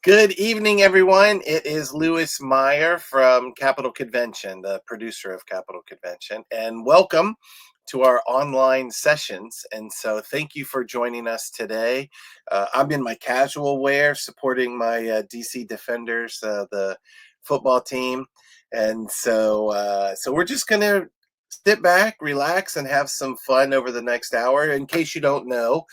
Good evening, everyone. It is Lewis Meyer from Capital Convention, the producer of Capital Convention, and welcome to our online sessions. And so, thank you for joining us today. I'm in my casual wear, supporting my DC Defenders, the football team, and so we're just going to sit back, relax, and have some fun over the next hour. In case you don't know,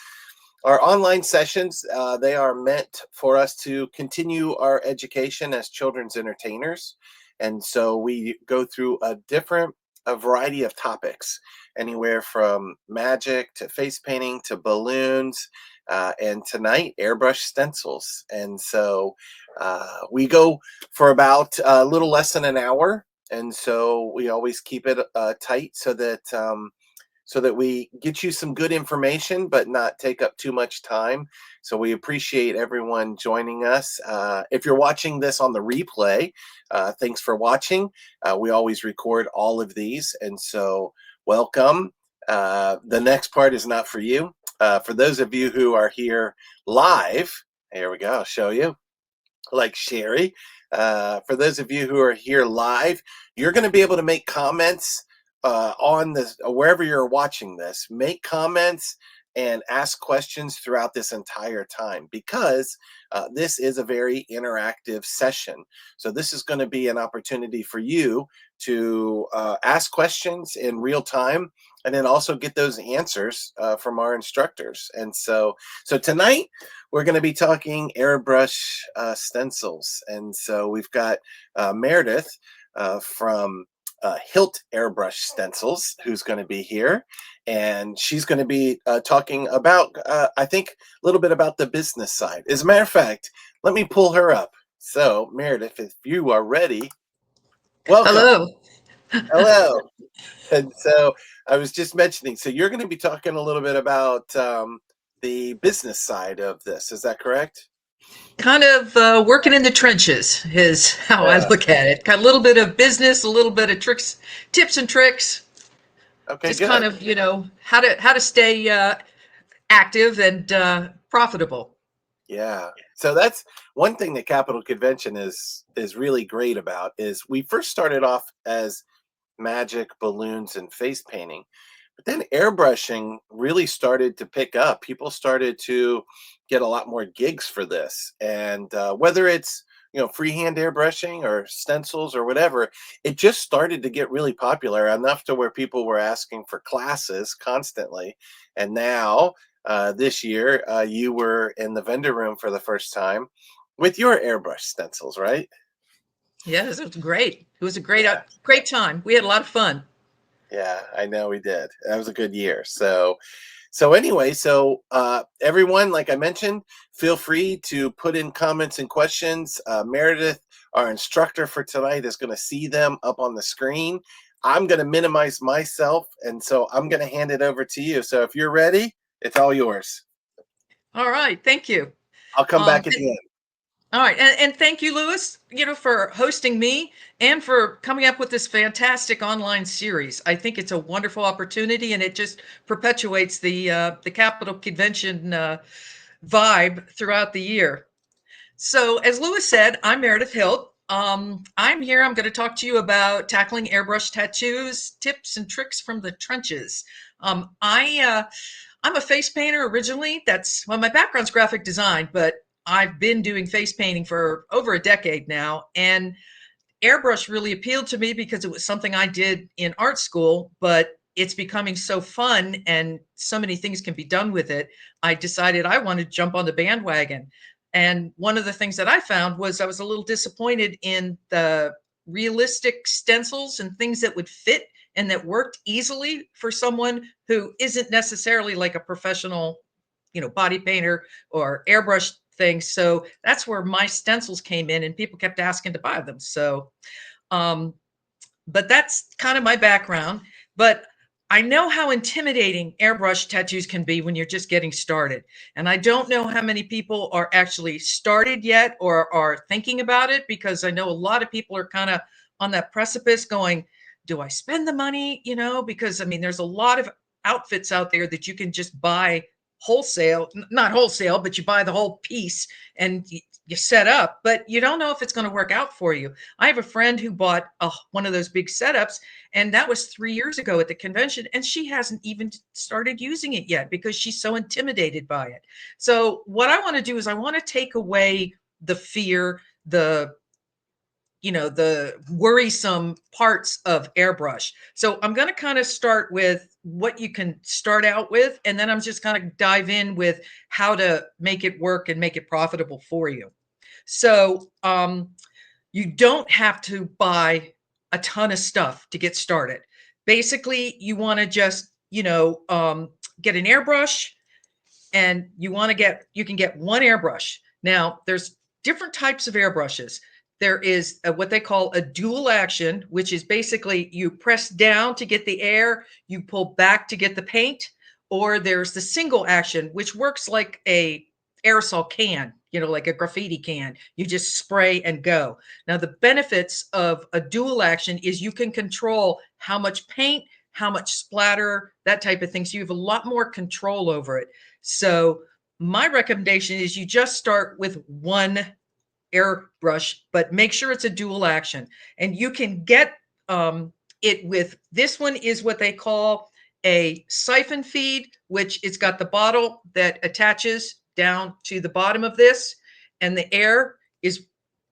our online sessions, they are meant for us to continue our education as children's entertainers. And so we go through a variety of topics, anywhere from magic to face painting to balloons, and tonight, airbrush stencils. And so we go for about a little less than an hour. And so we always keep it tight so that we get you some good information, but not take up too much time. So we appreciate everyone joining us. If you're watching this on the replay, thanks for watching. We always record all of these, and so welcome. The next part is not for you. For those of you who are here live, here we go, I'll show you, like Sherry. For those of you who are here live, you're going to be able to make comments on this, wherever you're watching this. Make comments and ask questions throughout this entire time, because this is a very interactive session. So this is going to be an opportunity for you to ask questions in real time, and then also get those answers from our instructors. And so tonight we're going to be talking airbrush stencils. And so we've got Meredith from Hilt Airbrush Stencils, who's going to be here, and she's going to be talking about, I think, a little bit about the business side. As a matter of fact, let me pull her up. So, Meredith, if you are ready, welcome. Hello. Hello. And so, I was just mentioning, so you're going to be talking a little bit about the business side of this. Is that correct? Kind of working in the trenches is how I Yeah. look at it. Got a little bit of business, a little bit of tricks, tips and tricks. Okay, Just kind good. of, how to stay active and profitable. Yeah. So that's one thing that Capital Convention is really great about. Is we first started off as magic, balloons, and face painting, but then airbrushing really started to pick up. People started to get a lot more gigs for this, and whether it's freehand airbrushing or stencils or whatever, it just started to get really popular enough to where people were asking for classes constantly. And now this year, you were in the vendor room for the first time with your airbrush stencils, right? Yes, it was great. It was a great, Yeah. great time. We had a lot of fun. Yeah, I know we did. That was a good year. So anyway, everyone, like I mentioned, feel free to put in comments and questions. Meredith, our instructor for tonight, is going to see them up on the screen. I'm going to minimize myself, and so I'm going to hand it over to you. So if you're ready, it's all yours. All right, thank you. I'll come Um, back at the end. All right, and thank you, Lewis, for hosting me and for coming up with this fantastic online series. I think it's a wonderful opportunity, and it just perpetuates the Capitol Convention vibe throughout the year. So, as Lewis said, I'm Meredith Hilt. I'm here. I'm going to talk to you about tackling airbrush tattoos, tips and tricks from the trenches. I'm a face painter originally. My background's graphic design, but I've been doing face painting for over a decade now. And airbrush really appealed to me because it was something I did in art school, but it's becoming so fun and so many things can be done with it. I decided I wanted to jump on the bandwagon. And one of the things that I found was I was a little disappointed in the realistic stencils and things that would fit and that worked easily for someone who isn't necessarily like a professional, body painter or airbrush thing. So that's where my stencils came in, and people kept asking to buy them. So, um, but that's kind of my background. But I know how intimidating airbrush tattoos can be when you're just getting started. And I don't know how many people are actually started yet or are thinking about it, because I know a lot of people are kind of on that precipice going, do I spend the money? Because I mean, there's a lot of outfits out there that you can just buy wholesale, not wholesale, but you buy the whole piece and you set up, but you don't know if it's going to work out for you. I have a friend who bought one of those big setups, and that was 3 years ago at the convention, and she hasn't even started using it yet because she's so intimidated by it. So what I want to do is I want to take away the fear, the worrisome parts of airbrush. So I'm going to kind of start with what you can start out with, and then I'm just going to dive in with how to make it work and make it profitable for you. So you don't have to buy a ton of stuff to get started. Basically, you want to just, get an airbrush, and you can get one airbrush. Now, there's different types of airbrushes. There is what they call a dual action, which is basically you press down to get the air, you pull back to get the paint, or there's the single action, which works like a aerosol can, like a graffiti can. You just spray and go. Now, the benefits of a dual action is you can control how much paint, how much splatter, that type of thing. So you have a lot more control over it. So my recommendation is you just start with one airbrush, but make sure it's a dual action. And you can get it with, this one is what they call a siphon feed, which it's got the bottle that attaches down to the bottom of this, and the air is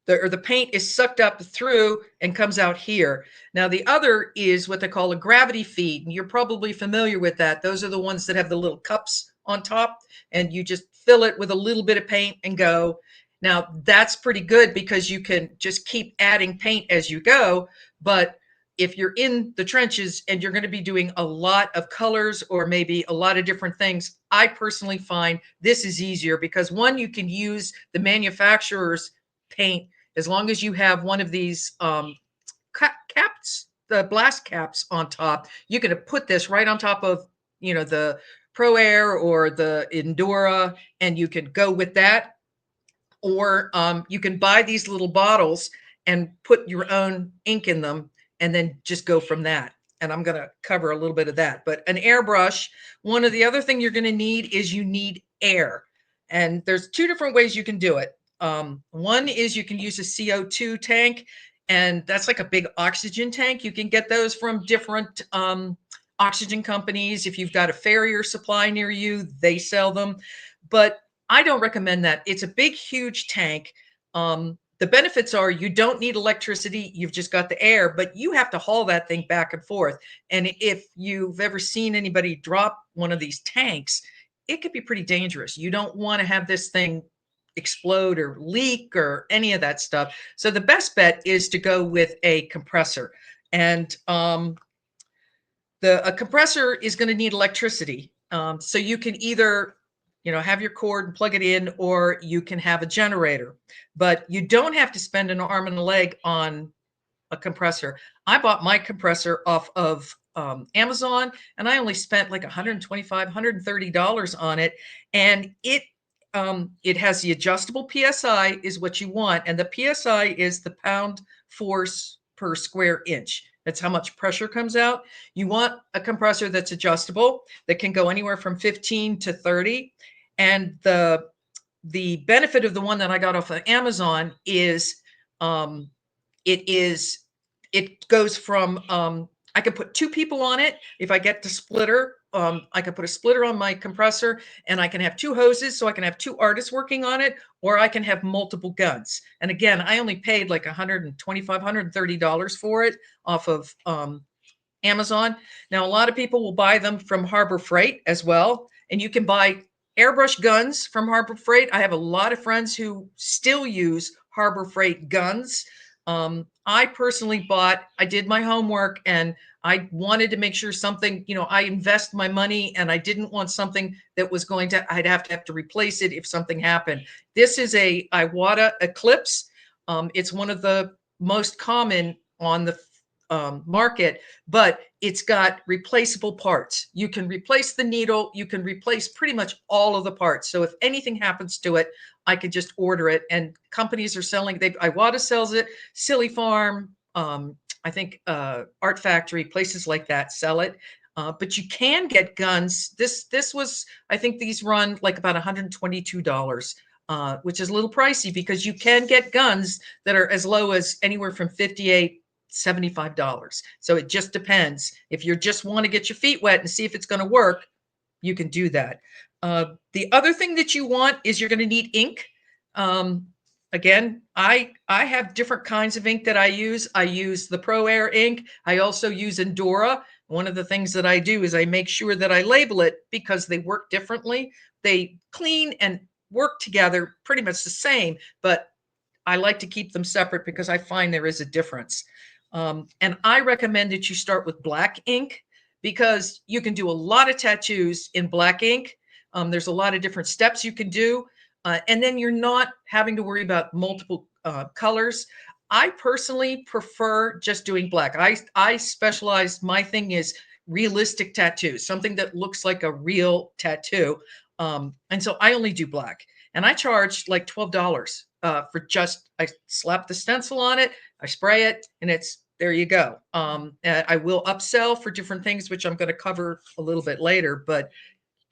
the paint is sucked up through and comes out here. Now the other is what they call a gravity feed, and you're probably familiar with that. Those are the ones that have the little cups on top, and you just fill it with a little bit of paint and go. Now that's pretty good because you can just keep adding paint as you go. But if you're in the trenches and you're going to be doing a lot of colors or maybe a lot of different things, I personally find this is easier because one, you can use the manufacturer's paint as long as you have one of these caps, the blast caps on top. You can put this right on top of, the Pro Air or the Endura, and you can go with that. Or you can buy these little bottles and put your own ink in them and then just go from that. And I'm going to cover a little bit of that. But an airbrush, one of the other thing you're going to need is you need air. And there's two different ways you can do it. One is you can use a CO2 tank, and that's like a big oxygen tank. You can get those from different oxygen companies. If you've got a Farrier supply near you, they sell them. But I don't recommend that. It's a big, huge tank. The benefits are you don't need electricity. You've just got the air, but you have to haul that thing back and forth. And if you've ever seen anybody drop one of these tanks, it could be pretty dangerous. You don't want to have this thing explode or leak or any of that stuff. So the best bet is to go with a compressor. And a compressor is going to need electricity. So you can either have your cord and plug it in, or you can have a generator, but you don't have to spend an arm and a leg on a compressor. I bought my compressor off of Amazon, and I only spent like $125, $130 on it. And it has the adjustable PSI is what you want. And the PSI is the pound force per square inch. That's how much pressure comes out. You want a compressor that's adjustable, that can go anywhere from 15 to 30. And the benefit of the one that I got off of Amazon is it goes from I can put two people on it. If I get the splitter, I can put a splitter on my compressor, and I can have two hoses, so I can have two artists working on it, or I can have multiple guns. And again, I only paid like $125, $130 for it off of Amazon. Now, a lot of people will buy them from Harbor Freight as well, and you can buy airbrush guns from Harbor Freight. I have a lot of friends who still use Harbor Freight guns. I personally I did my homework, and I wanted to make sure something, I invest my money, and I didn't want something that was I'd have to replace it if something happened. This is a Iwata Eclipse. It's one of the most common on the market, but it's got replaceable parts. You can replace the needle. You can replace pretty much all of the parts. So if anything happens to it, I could just order it. And companies are selling. Iwata sells it. Silly Farm, I think Art Factory, places like that sell it. But you can get guns. This was, I think these run like about $122 which is a little pricey because you can get guns that are as low as anywhere from $58, $75. So it just depends. If you just want to get your feet wet and see if it's going to work, you can do that. The other thing that you want is you're going to need ink. Again, I have different kinds of ink that I use. I use the Pro Air ink. I also use Endura. One of the things that I do is I make sure that I label it because they work differently. They clean and work together pretty much the same, but I like to keep them separate because I find there is a difference. And I recommend that you start with black ink because you can do a lot of tattoos in black ink. There's a lot of different steps you can do. And then you're not having to worry about multiple colors. I personally prefer just doing black. I specialize, my thing is realistic tattoos, something that looks like a real tattoo. And so I only do black. And I charge like $12 for just, I slap the stencil on it, I spray it, and it's, there you go. I will upsell for different things, which I'm going to cover a little bit later, but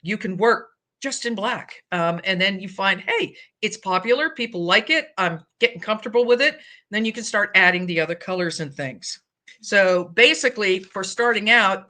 you can work just in black. And then you find, hey, it's popular. People like it. I'm getting comfortable with it. Then you can start adding the other colors and things. So basically, for starting out,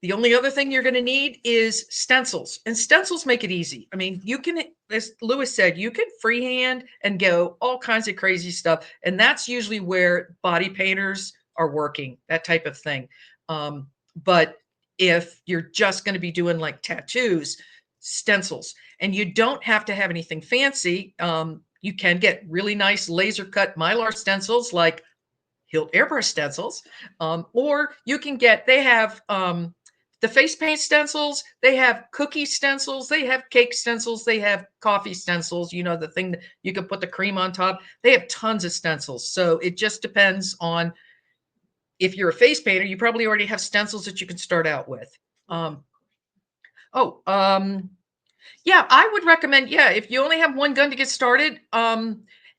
the only other thing you're going to need is stencils, and stencils make it easy. I mean, you can, as Lewis said, you can freehand and go all kinds of crazy stuff. And that's usually where body painters are working, that type of thing. But if you're just going to be doing like tattoos, stencils, and you don't have to have anything fancy, you can get really nice laser cut Mylar stencils like Hilt airbrush stencils, or you can get, they have the face paint stencils, they have cookie stencils, they have cake stencils, they have coffee stencils, you know, the thing that you can put the cream on top. They have tons of stencils. So it just depends on, if you're a face painter, you probably already have stencils that you can start out with. Um, oh, yeah, I would recommend, yeah, if you only have one gun to get started,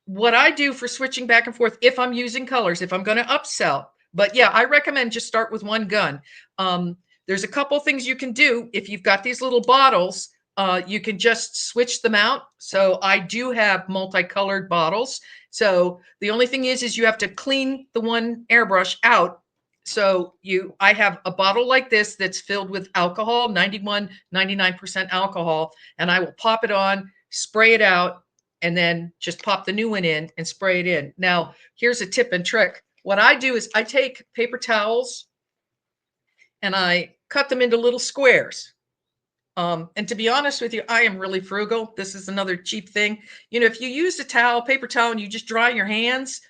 what I do for switching back and forth, if I'm using colors, if I'm going to upsell, but yeah, I recommend just start with one gun. There's a couple things you can do. If you've got these little bottles, you can just switch them out. So I do have multicolored bottles. So the only thing is you have to clean the one airbrush out. So I have a bottle like this that's filled with alcohol, 91, 99% alcohol, and I will pop it on, spray it out, and then just pop the new one in and spray it in. Now, here's a tip and trick. What I do is I take paper towels and I cut them into little squares. And to be honest with you, I am really frugal. This is another cheap thing. You know, if you use a towel, paper towel, and you just dry your hands,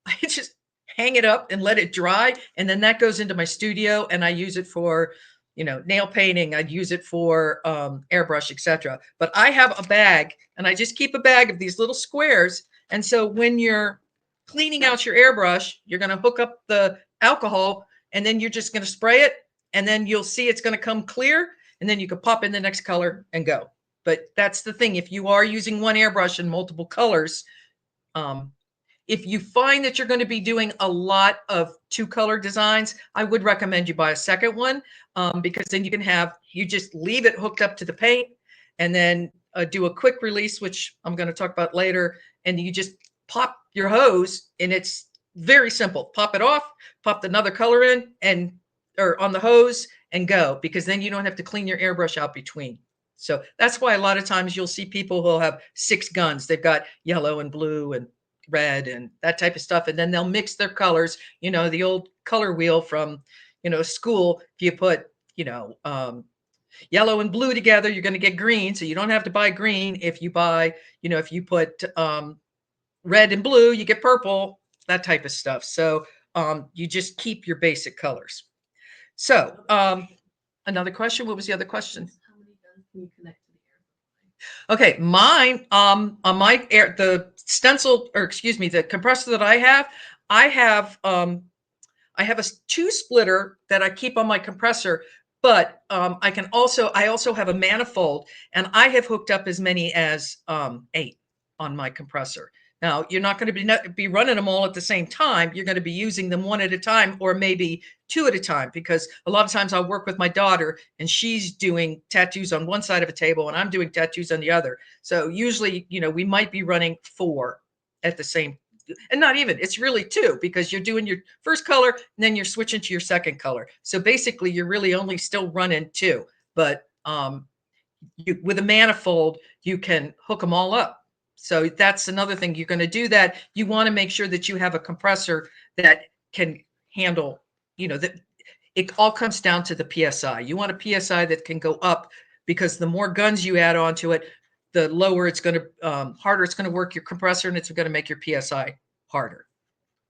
I just hang it up and let it dry. And then that goes into my studio and I use it for, you know, nail painting. I'd use it for airbrush, etc. But I have a bag and I just keep a bag of these little squares. And so when you're cleaning out your airbrush, you're going to hook up the alcohol and then you're just going to spray it. And then you'll see it's going to come clear. And then you can pop in the next color and go. But that's the thing. If you are using one airbrush in multiple colors, if you find that you're going to be doing a lot of two-color designs, I would recommend you buy a second one, because then you can have, you just leave it hooked up to the paint and then do a quick release, which I'm going to talk about later. And you just pop your hose and it's very simple. Pop it off, pop another color in and, or on the hose and go, because then you don't have to clean your airbrush out between. So that's why a lot of times you'll see people who'll have 6 guns. They've got yellow and blue and red and that type of stuff. And then they'll mix their colors, you know, the old color wheel from, you know, school. If you put, you know, yellow and blue together, you're going to get green. So you don't have to buy green. If you buy, you know, if you put red and blue, you get purple, that type of stuff. So you just keep your basic colors. So another question. What was the other question? How many guns can you connect to the air? Okay, mine, on my air, the stencil, or excuse me, the compressor that I have a 2 splitter that I keep on my compressor, but I also have a manifold, and I have hooked up as many as 8 on my compressor. Now, you're not going to be running them all at the same time. You're going to be using them one at a time, or maybe two at a time, because a lot of times I'll work with my daughter and she's doing tattoos on one side of a table and I'm doing tattoos on the other. So usually, we might be running 4 at the same, and not even, it's really 2, because you're doing your first color and then you're switching to your second color. So basically you're really only still running 2, but with a manifold, you can hook them all up. So that's another thing. You're going to do that. You want to make sure that you have a compressor that can handle, that it all comes down to the PSI. You want a PSI that can go up, because the more guns you add onto it, the lower it's going to, harder it's going to work your compressor, and it's going to make your PSI harder.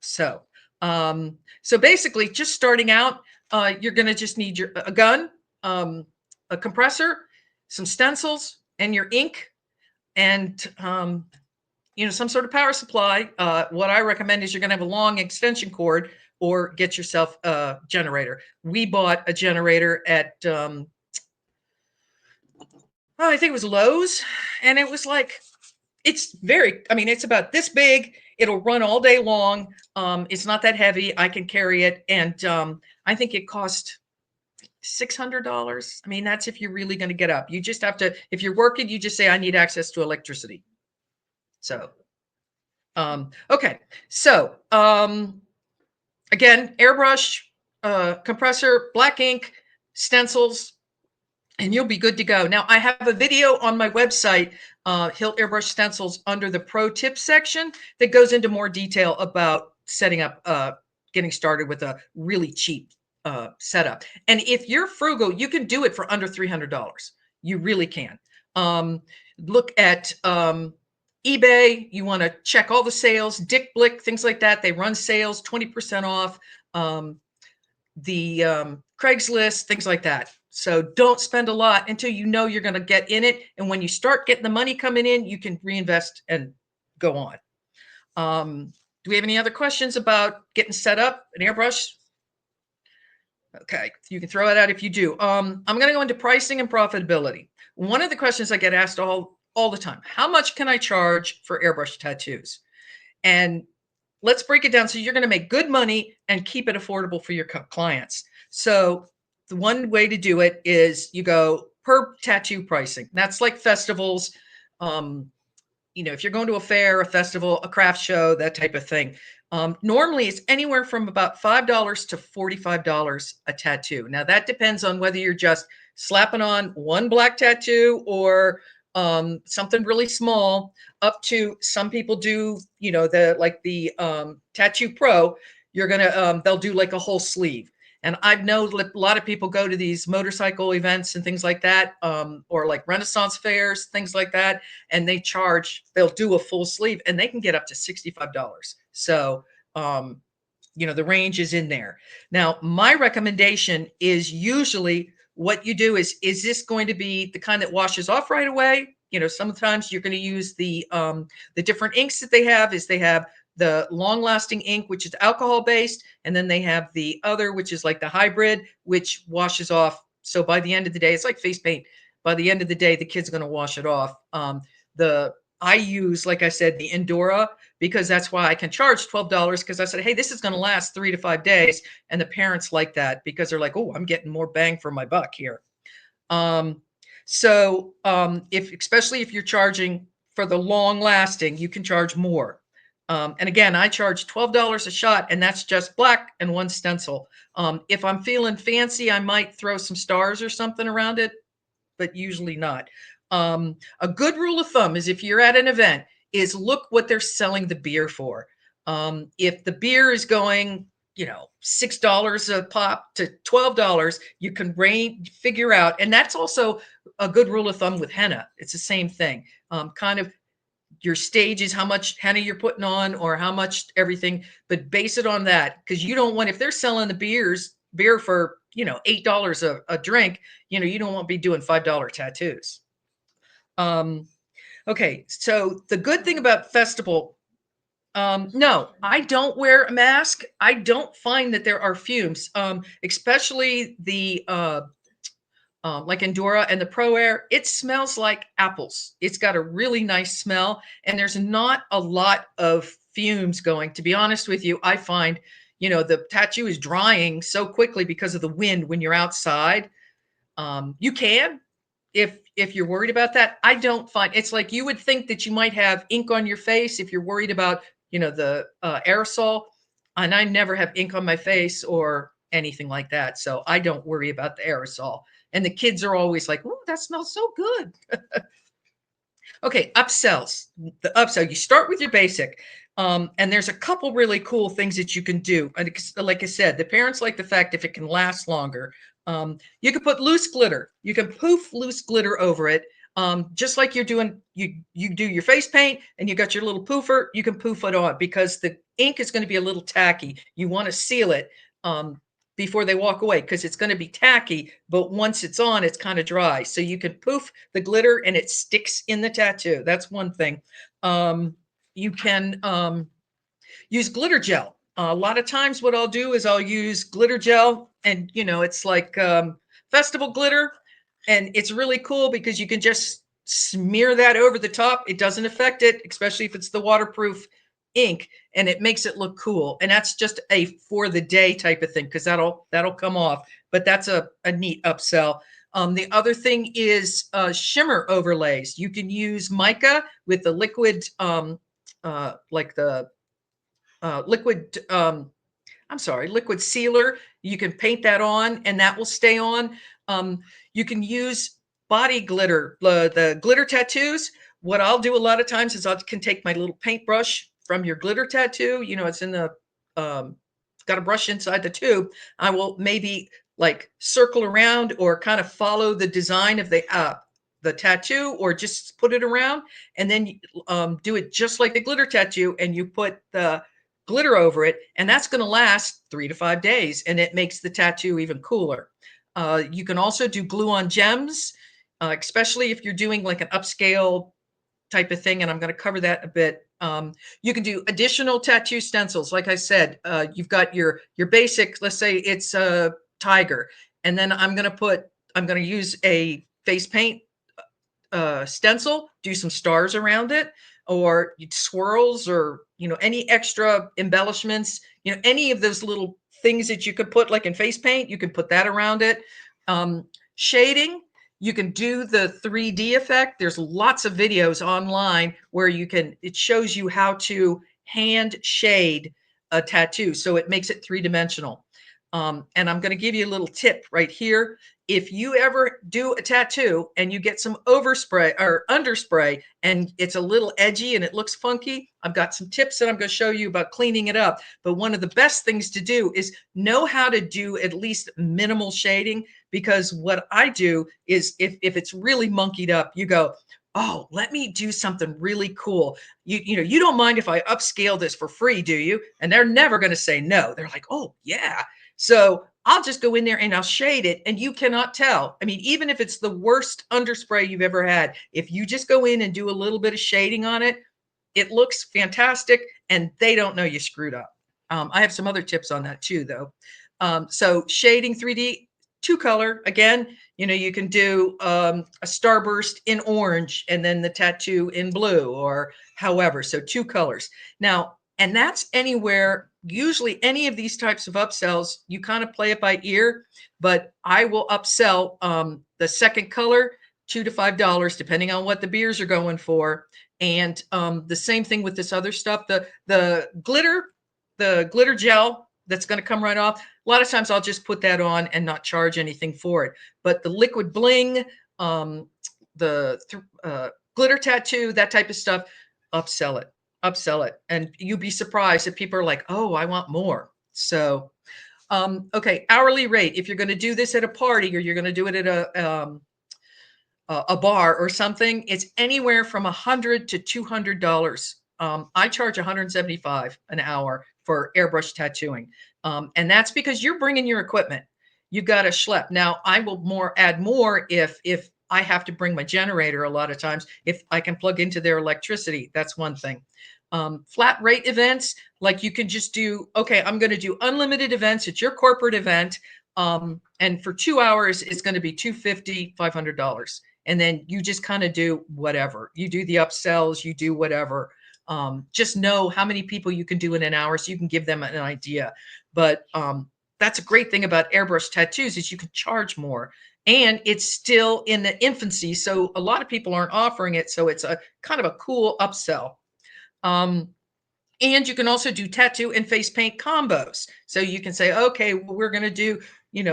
So, so basically, just starting out, you're going to just need a gun, a compressor, some stencils, and your ink, and some sort of power supply. What I recommend is you're going to have a long extension cord, or get yourself a generator. We bought a generator at I think it was Lowe's, and it was like, it's about this big. It'll run all day long. It's not that heavy. I can carry it, and I think it cost $600. I mean, that's if you're really going to get up. You just have to, if you're working, you just say, I need access to electricity. So, okay. So, again, airbrush, compressor, black ink, stencils, and you'll be good to go. Now, I have a video on my website, Hilt Airbrush Stencils, under the pro tips section, that goes into more detail about setting up, getting started with a really cheap setup. And if you're frugal, you can do it for under $300. You really can. Look at eBay. You want to check all the sales, Dick Blick, things like that. They run sales, 20% off. The Craigslist, things like that. So don't spend a lot until you know you're going to get in it. And when you start getting the money coming in, you can reinvest and go on. Do we have any other questions about getting set up an airbrush? Okay, you can throw it out if you do. I'm going to go into pricing and profitability. One of the questions I get asked all the time: how much can I charge for airbrush tattoos? And let's break it down. So you're going to make good money and keep it affordable for your clients. So the one way to do it is you go per tattoo pricing. That's like festivals. If you're going to a fair, a festival, a craft show, that type of thing. Normally it's anywhere from about $5 to $45 a tattoo. Now that depends on whether you're just slapping on one black tattoo, or something really small, up to, some people do, the Tattoo Pro. You're gonna they'll do like a whole sleeve. And I've known a lot of people go to these motorcycle events and things like that, or like Renaissance fairs, things like that, and they'll do a full sleeve, and they can get up to $65. So, the range is in there. Now, my recommendation is usually, what you do is this going to be the kind that washes off right away? Sometimes you're going to use the different inks that they have. They have the long lasting ink, which is alcohol based. And then they have the other, which is like the hybrid, which washes off. So by the end of the day, it's like face paint. By the end of the day, the kid's going to wash it off. I use, like I said, the Endura, because that's why I can charge $12, because I said, hey, this is going to last 3 to 5 days. And the parents like that, because they're like, oh, I'm getting more bang for my buck here. Especially if you're charging for the long lasting, you can charge more. And again, I charge $12 a shot, and that's just black and one stencil. If I'm feeling fancy, I might throw some stars or something around it, but usually not. A good rule of thumb is, if you're at an event, is look what they're selling the beer for. If the beer is going, $6 a pop to $12, you can figure out. And that's also a good rule of thumb with henna. It's the same thing. Kind of your stage is how much henna you're putting on, or how much everything, but base it on that, because you don't want, if they're selling the beer for, $8 a drink, you don't want to be doing $5 tattoos. Okay, so the good thing about festival, no, I don't wear a mask. I don't find that there are fumes, especially the like Endura and the Pro Air, it smells like apples. It's got a really nice smell, and there's not a lot of fumes going. To be honest with you, I find, the tattoo is drying so quickly because of the wind when you're outside. You can, if you're worried about that. I don't find it's like you would think that you might have ink on your face if you're worried about, the aerosol, and I never have ink on my face or anything like that, so I don't worry about the aerosol. And the kids are always like, "Oh, that smells so good." Okay, upsells. The upsell, you start with your basic. And there's a couple really cool things that you can do. And like I said, the parents like the fact if it can last longer. You can put loose glitter. You can poof loose glitter over it. Just like you're doing, you do your face paint and you got your little poofer, you can poof it on because the ink is going to be a little tacky. You want to seal it before they walk away because it's going to be tacky, but once it's on, it's kind of dry. So you can poof the glitter and it sticks in the tattoo. That's one thing. You can use glitter gel. A lot of times, what I'll do is I'll use glitter gel, and it's like festival glitter, and it's really cool because you can just smear that over the top. It doesn't affect it, especially if it's the waterproof ink, and it makes it look cool. And that's just a for the day type of thing because that'll come off. But that's a neat upsell. The other thing is shimmer overlays. You can use mica with the liquid, like the liquid liquid sealer. You can paint that on and that will stay on. You can use body glitter, the glitter tattoos. What I'll do a lot of times is I can take my little paintbrush from your glitter tattoo. It's in the um, got a brush inside the tube. I will maybe like circle around or kind of follow the design of the tattoo, or just put it around, and then do it just like the glitter tattoo, and you put the glitter over it, and that's going to last 3 to 5 days, and it makes the tattoo even cooler. You can also do glue on gems, especially if you're doing like an upscale type of thing, and I'm going to cover that a bit. You can do additional tattoo stencils. Like I said, you've got your basic. Let's say it's a tiger, and then I'm going to use a face paint stencil, do some stars around it, or swirls, or any extra embellishments. Any of those little things that you could put, like in face paint, you can put that around it. Shading, you can do the 3D effect. There's lots of videos online where it shows you how to hand shade a tattoo so it makes it three-dimensional. And I'm going to give you a little tip right here. If you ever do a tattoo and you get some overspray or underspray and it's a little edgy and it looks funky, I've got some tips that I'm going to show you about cleaning it up. But one of the best things to do is know how to do at least minimal shading, because what I do is if it's really monkeyed up, you go, "Oh, let me do something really cool. You don't mind if I upscale this for free, do you?" And they're never going to say no. They're like, "Oh, yeah." So I'll just go in there and I'll shade it, and you cannot tell. I mean, even if it's the worst underspray you've ever had, if you just go in and do a little bit of shading on it, it looks fantastic, and they don't know you screwed up. I have some other tips on that too, though. So shading 3D, two color. Again, you can do a starburst in orange and then the tattoo in blue, or however. So two colors. Now, and that's anywhere, usually any of these types of upsells, you kind of play it by ear, but I will upsell the second color $2 to $5, depending on what the beers are going for. And the same thing with this other stuff. The glitter gel that's going to come right off. A lot of times I'll just put that on and not charge anything for it. But the liquid bling, the glitter tattoo, that type of stuff, upsell it, upsell it. And you'd be surprised if people are like, "Oh, I want more." So, okay, hourly rate. If you're going to do this at a party or you're going to do it at a bar or something, it's anywhere from $100 to $200. I charge $175 an hour for airbrush tattooing, and that's because you're bringing your equipment. You've got to schlep. Now, I will add more if I have to bring my generator. A lot of times, if I can plug into their electricity, that's one thing. Flat rate events, like you can just do, okay, I'm going to do unlimited events at your corporate event. And for 2 hours, it's going to be $250, $500. And then you just kind of do whatever. You do the upsells, you do whatever. Just know how many people you can do in an hour so you can give them an idea. But that's a great thing about airbrush tattoos is you can charge more. And it's still in the infancy, so a lot of people aren't offering it. So it's a kind of a cool upsell. And you can also do tattoo and face paint combos. So you can say, okay, well, we're going to do,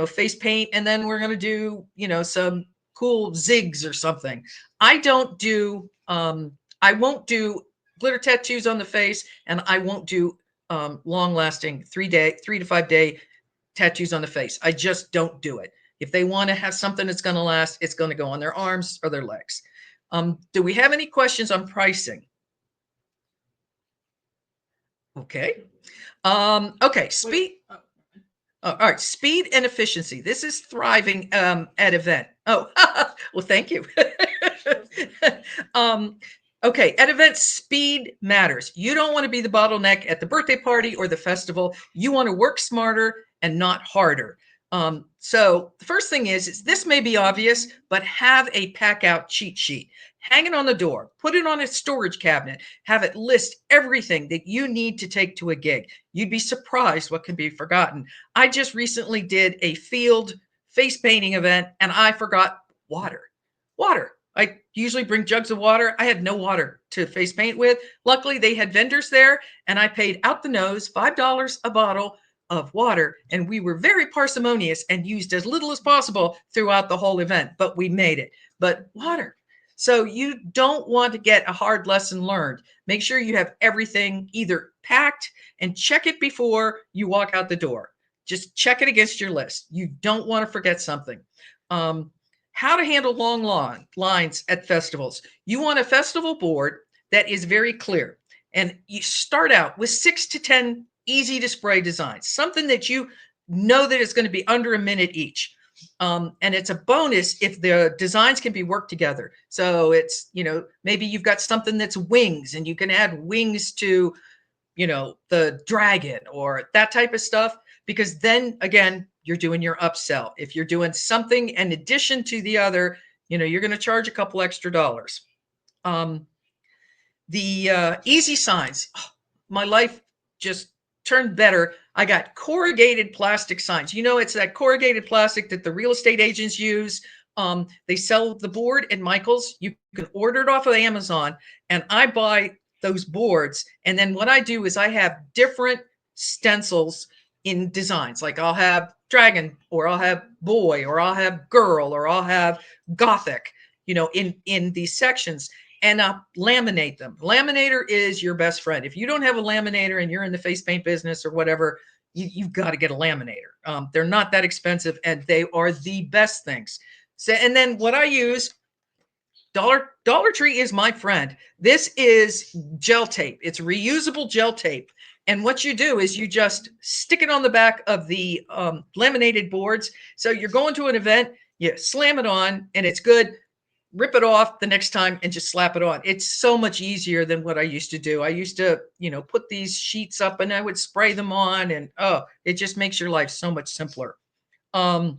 face paint, and then we're going to do, some cool zigs or something. I don't do, I won't do glitter tattoos on the face, and I won't do long lasting 3 to 5 day tattoos on the face. I just don't do it. If they want to have something that's going to last, it's going to go on their arms or their legs. Do we have any questions on pricing? Okay. Okay. Speed. All right. Speed and efficiency. This is thriving at event. Oh, well, thank you. Okay. At events, speed matters. You don't want to be the bottleneck at the birthday party or the festival. You want to work smarter and not harder. So the first thing is this may be obvious, but have a pack out cheat sheet. Hang it on the door, put it on a storage cabinet, have it list everything that you need to take to a gig. You'd be surprised what can be forgotten. I just recently did a field face painting event and I forgot water. Water. I usually bring jugs of water. I had no water to face paint with. Luckily, they had vendors there and I paid out the nose, $5 a bottle of water. And we were very parsimonious and used as little as possible throughout the whole event, but we made it. But water. So you don't want to get a hard lesson learned. Make sure you have everything either packed and check it before you walk out the door. Just check it against your list. You don't want to forget something. How to handle long lines at festivals. You want a festival board that is very clear. And you start out with 6 to 10 easy to spray designs, something that you know that it's going to be under a minute each. And it's a bonus if the designs can be worked together. So it's, maybe you've got something that's wings and you can add wings to, the dragon or that type of stuff, because then again, you're doing your upsell. If you're doing something in addition to the other, you're going to charge a couple extra dollars. The easy signs, my life just turned better. I got corrugated plastic signs. It's that corrugated plastic that the real estate agents use. They sell the board at Michael's. You can order it off of Amazon, and I buy those boards. And then what I do is I have different stencils in designs. Like I'll have dragon, or I'll have boy, or I'll have girl, or I'll have gothic, in these sections. And laminate them. Laminator is your best friend. If you don't have a laminator and you're in the face paint business or whatever, you've got to get a laminator. They're not that expensive and they are the best things. So, and then what I use, Dollar Tree is my friend. This is gel tape. It's reusable gel tape. And what you do is you just stick it on the back of the laminated boards. So you're going to an event, you slam it on and it's good. Rip it off the next time and just slap it on. It's so much easier than what I used to do. I used to, put these sheets up and I would spray them on, and it just makes your life so much simpler. Okay,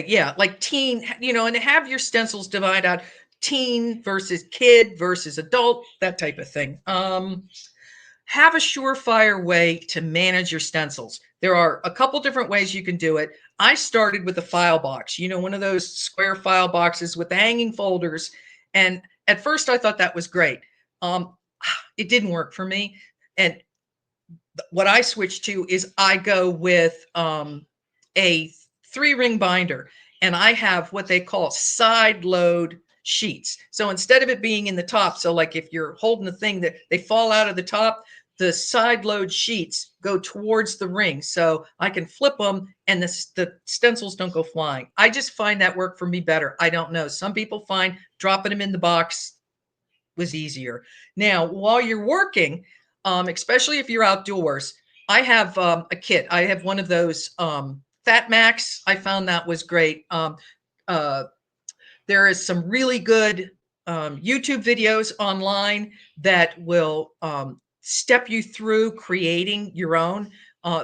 yeah, like teen, and have your stencils divide out teen versus kid versus adult, that type of thing. Have a surefire way to manage your stencils. There are a couple different ways you can do it. I started with a file box, one of those square file boxes with the hanging folders. And at first I thought that was great. It didn't work for me. And what I switched to is I go with a 3-ring binder, and I have what they call side load sheets. So instead of it being in the top, so like if you're holding the thing that they fall out of the top, the side load sheets go towards the ring. So I can flip them and the stencils don't go flying. I just find that worked for me better. I don't know. Some people find dropping them in the box was easier. Now, while you're working, especially if you're outdoors, I have a kit. I have one of those Fat Max. I found that was great. There is some really good YouTube videos online that will step you through creating your own.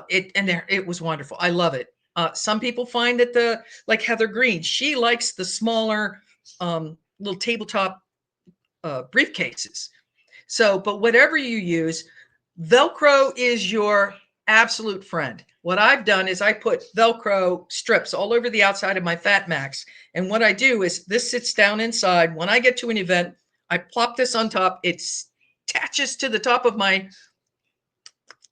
It was wonderful. I love it. Some people find that like Heather Green, she likes the smaller little tabletop briefcases. So, but whatever you use, Velcro is your absolute friend. What I've done is I put Velcro strips all over the outside of my Fat Max. And what I do is this sits down inside. When I get to an event, I plop this on top. It attaches to the top of my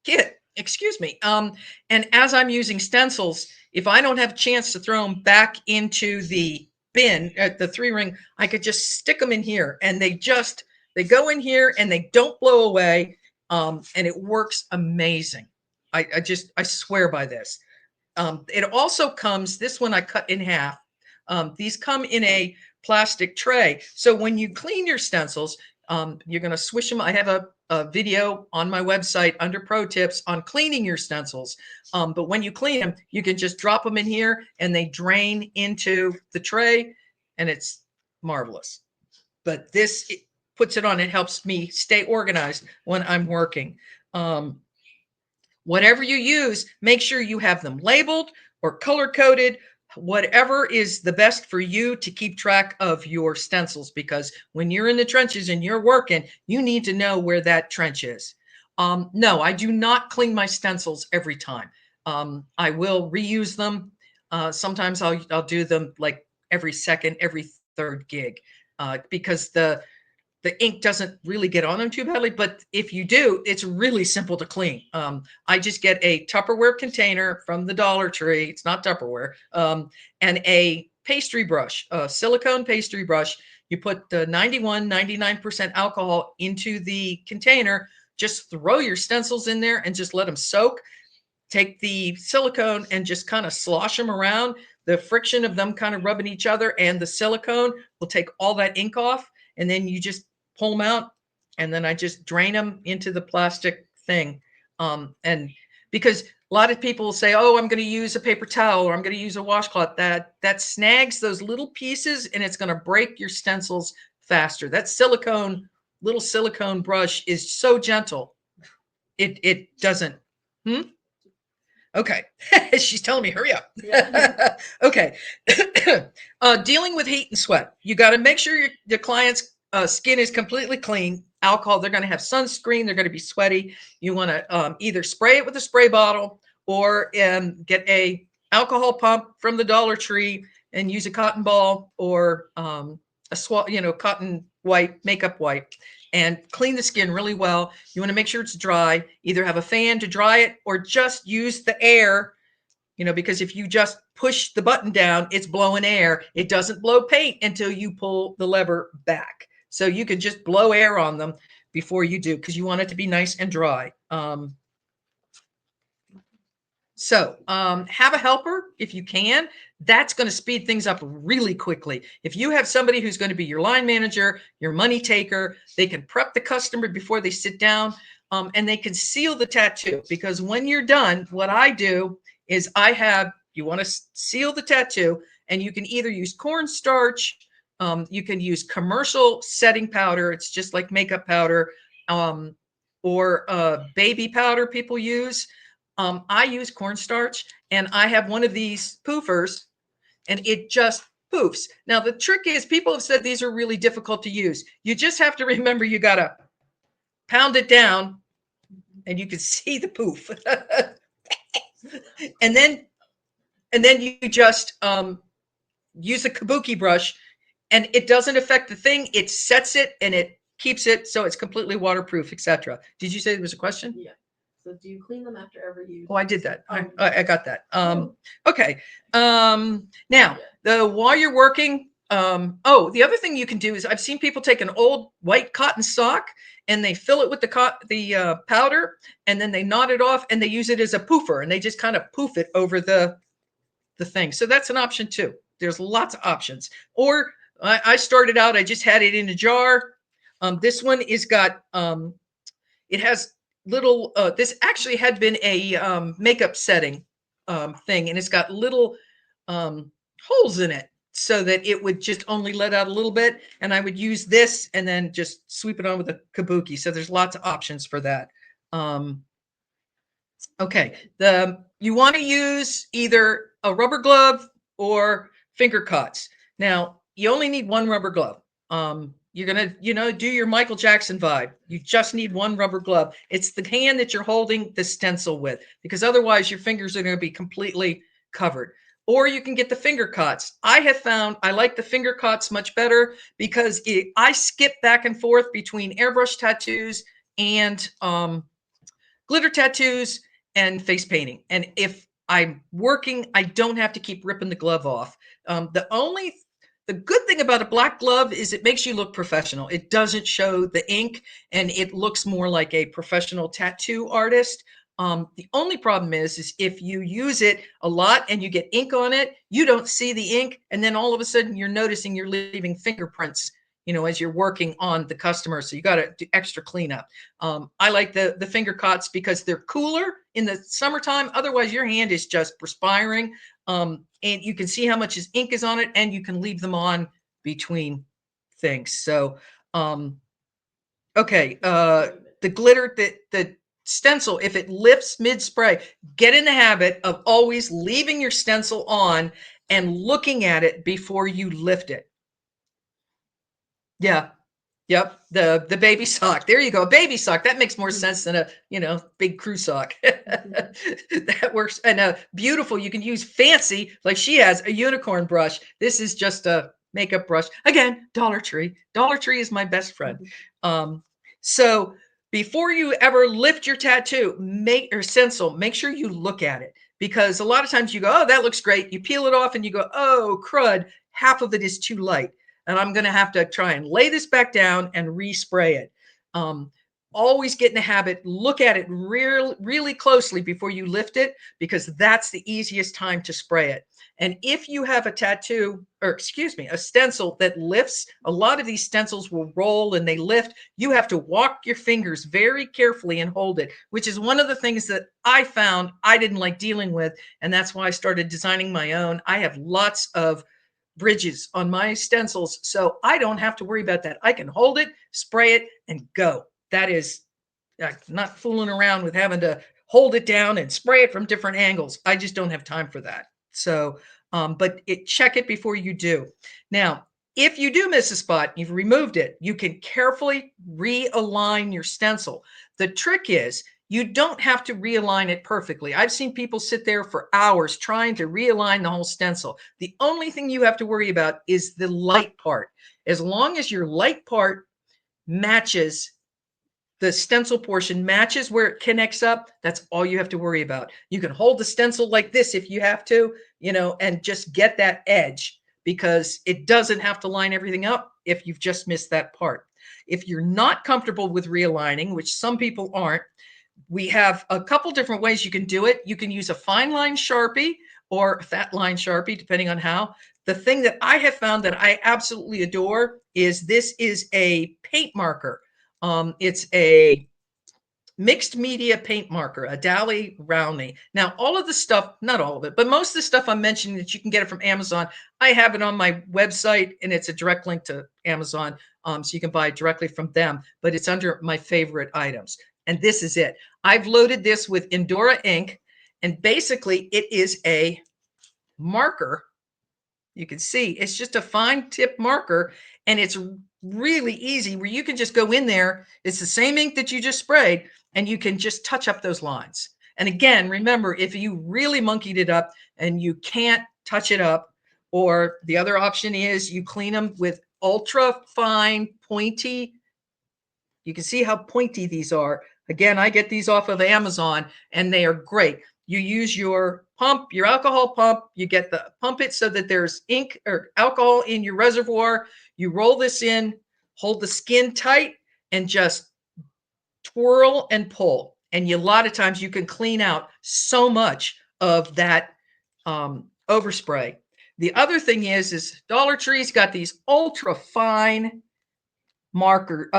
kit. Excuse me. And as I'm using stencils, if I don't have a chance to throw them back into the bin at the 3-ring, I could just stick them in here, and they go in here and they don't blow away. And it works amazing. I swear by this. It also comes, this one I cut in half. These come in a plastic tray. So when you clean your stencils, you're going to swish them. I have a video on my website under pro tips on cleaning your stencils. But when you clean them, you can just drop them in here and they drain into the tray, and it's marvelous. But this puts it on. It helps me stay organized when I'm working. Whatever you use, make sure you have them labeled or color coded, whatever is the best for you to keep track of your stencils, because when you're in the trenches and you're working, you need to know where that trench is. No, I do not clean my stencils every time. I will reuse them. Sometimes I'll do them like every second, every third gig, because the ink doesn't really get on them too badly. But if you do, it's really simple to clean. I just get a Tupperware container from the Dollar Tree. It's not Tupperware. And a pastry brush, a silicone pastry brush. You put the 99% alcohol into the container. Just throw your stencils in there and just let them soak. Take the silicone and just kind of slosh them around. The friction of them kind of rubbing each other and the silicone will take all that ink off. And then you just pull them out, and then I just drain them into the plastic thing. And because a lot of people will say, oh, I'm going to use a paper towel or I'm going to use a washcloth, that snags those little pieces and it's going to break your stencils faster. That little silicone brush is so gentle. It doesn't. Okay. She's telling me, hurry up. Yeah. Okay. Dealing with heat and sweat. You got to make sure your client's skin is completely clean. Alcohol, they're going to have sunscreen. They're going to be sweaty. You want to either spray it with a spray bottle or get a alcohol pump from the Dollar Tree and use a cotton ball or cotton white, makeup white, and clean the skin really well. You want to make sure it's dry. Either have a fan to dry it or just use the air, because if you just push the button down, it's blowing air. It doesn't blow paint until you pull the lever back. So you can just blow air on them before you do, because you want it to be nice and dry. Have a helper if you can. That's going to speed things up really quickly. If you have somebody who's going to be your line manager, your money taker, they can prep the customer before they sit down, and they can seal the tattoo. Because when you're done, what I do is you want to seal the tattoo, and you can either use cornstarch, you can use commercial setting powder. It's just like makeup powder, or baby powder people use. I use cornstarch, and I have one of these poofers, and it just poofs. Now, the trick is, people have said these are really difficult to use. You just have to remember you got to pound it down, and you can see the poof. and then you just use a kabuki brush, and it doesn't affect the thing. It sets it, and it keeps it so it's completely waterproof, etc. Did you say there was a question? Yeah. So do you clean them after every use? Oh, I did that. I got that. Okay. Now, while you're working, the other thing you can do is, I've seen people take an old white cotton sock and they fill it with the powder, and then they knot it off and they use it as a poofer, and they just kind of poof it over the thing. So that's an option too. There's lots of options. Or I started out, I just had it in a jar. This one is got, it has little, this actually had been a makeup setting thing, and it's got little holes in it so that it would just only let out a little bit, and I would use this and then just sweep it on with a kabuki. So there's lots of options for that. Okay, you want to use either a rubber glove or finger cuts. Now, you only need one rubber glove. You're gonna, do your Michael Jackson vibe. You just need one rubber glove. It's the hand that you're holding the stencil with, because otherwise your fingers are going to be completely covered. Or you can get the finger cuts. I have found I like the finger cuts much better because I skip back and forth between airbrush tattoos and glitter tattoos and face painting. And if I'm working, I don't have to keep ripping the glove off. The good thing about a black glove is it makes you look professional. It doesn't show the ink and it looks more like a professional tattoo artist. The only problem is if you use it a lot and you get ink on it, you don't see the ink. And then all of a sudden you're noticing you're leaving fingerprints, as you're working on the customer. So you got to do extra cleanup. I like the finger cuts because they're cooler in the summertime. Otherwise, your hand is just perspiring, and you can see how much ink is on it, and you can leave them on between things. So, okay, the glitter, the stencil, if it lifts mid spray, get in the habit of always leaving your stencil on and looking at it before you lift it. Yeah. Yep, the baby sock. There you go. A baby sock. That makes more sense than a, big crew sock. That works. And beautiful. You can use fancy, like she has, a unicorn brush. This is just a makeup brush. Again, Dollar Tree. Dollar Tree is my best friend. So before you ever lift your tattoo, or stencil, make sure you look at it, because a lot of times you go, oh, that looks great. You peel it off and you go, oh, crud. Half of it is too light. And I'm going to have to try and lay this back down and respray it. Always get in the habit, look at it really closely before you lift it, because that's the easiest time to spray it. And if you have a tattoo, or excuse me, a stencil that lifts, a lot of these stencils will roll and they lift. You have to walk your fingers very carefully and hold it, which is one of the things that I found I didn't like dealing with. And that's why I started designing my own. I have lots of bridges on my stencils, so I don't have to worry about that. I can hold it, spray it, and go. That is not fooling around with having to hold it down and spray it from different angles. I just don't have time for that. So, but check it before you do. Now, if you do miss a spot, you've removed it, you can carefully realign your stencil. The trick is you don't have to realign it perfectly. I've seen people sit there for hours trying to realign the whole stencil. The only thing you have to worry about is the light part. As long as your light part matches, the stencil portion matches where it connects up, that's all you have to worry about. You can hold the stencil like this if you have to, and just get that edge, because it doesn't have to line everything up if you've just missed that part. If you're not comfortable with realigning, which some people aren't, we have a couple different ways you can do it. You can use a fine line Sharpie or a fat line Sharpie, depending on how. The thing that I have found that I absolutely adore is this is a paint marker. It's a mixed media paint marker, a Dali Rowney. Now, all of the stuff, not all of it, but most of the stuff I'm mentioning that you can get it from Amazon, I have it on my website, and it's a direct link to Amazon, so you can buy it directly from them, but it's under my favorite items. And this is it. I've loaded this with Endura ink, and basically it is a marker. You can see it's just a fine tip marker, and it's really easy where you can just go in there. It's the same ink that you just sprayed, and you can just touch up those lines. And again, remember, if you really monkeyed it up and you can't touch it up, or the other option is you clean them with ultra fine pointy. You can see how pointy these are. Again, I get these off of Amazon, and they are great. You use your pump, your alcohol pump, you get the pump it so that there's ink or alcohol in your reservoir. You roll this in, hold the skin tight, and just twirl and pull. And a lot of times you can clean out so much of that overspray. The other thing is Dollar Tree's got these ultra fine marker,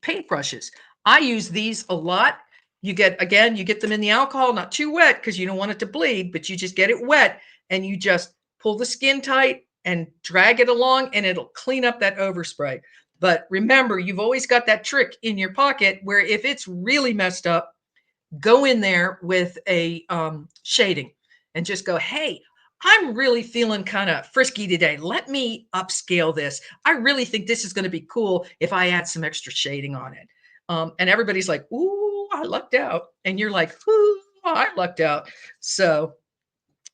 paintbrushes. I use these a lot. You get them in the alcohol, not too wet because you don't want it to bleed, but you just get it wet and you just pull the skin tight and drag it along, and it'll clean up that overspray. But remember, you've always got that trick in your pocket where if it's really messed up, go in there with a shading and just go, hey, I'm really feeling kind of frisky today. Let me upscale this. I really think this is going to be cool if I add some extra shading on it. And everybody's like, ooh, I lucked out. And you're like, ooh, I lucked out. So,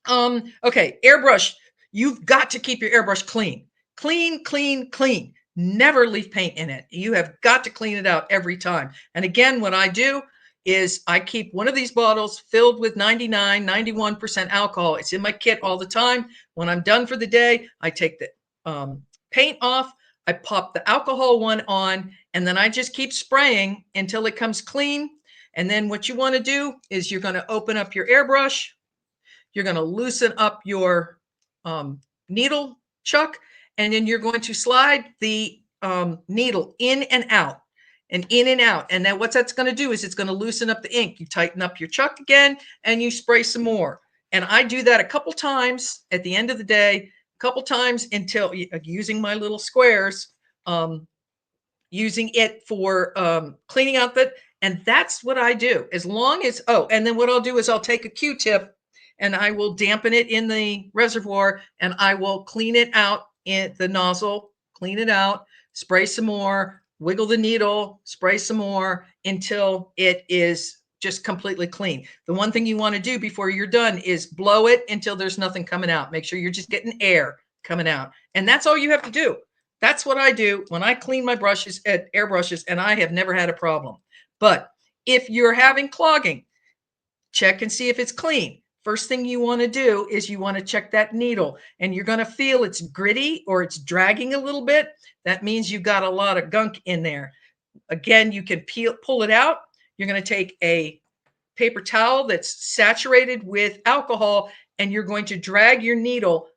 okay, airbrush. You've got to keep your airbrush clean. Clean, clean, clean. Never leave paint in it. You have got to clean it out every time. And again, what I do is I keep one of these bottles filled with 99, 91% alcohol. It's in my kit all the time. When I'm done for the day, I take the paint off, I pop the alcohol one on, and then I just keep spraying until it comes clean. And then what you want to do is you're going to open up your airbrush. You're going to loosen up your needle chuck, and then you're going to slide the needle in and out and in and out. And then what that's going to do is it's going to loosen up the ink. You tighten up your chuck again and you spray some more. And I do that a couple times at the end of the day, a couple times until using my little squares, using it for cleaning out the, and that's what I do. As long as, oh, and then what I'll do is I'll take a Q-tip and I will dampen it in the reservoir and I will clean it out in the nozzle, clean it out, spray some more, wiggle the needle, spray some more until it is just completely clean. The one thing you want to do before you're done is blow it until there's nothing coming out. Make sure you're just getting air coming out. And that's all you have to do. That's what I do when I clean my brushes at airbrushes, and I have never had a problem. But if you're having clogging, check and see if it's clean. First thing you want to do is you want to check that needle, and you're going to feel it's gritty or it's dragging a little bit. That means you've got a lot of gunk in there. Again, you can pull it out. You're going to take a paper towel that's saturated with alcohol, and you're going to drag your needle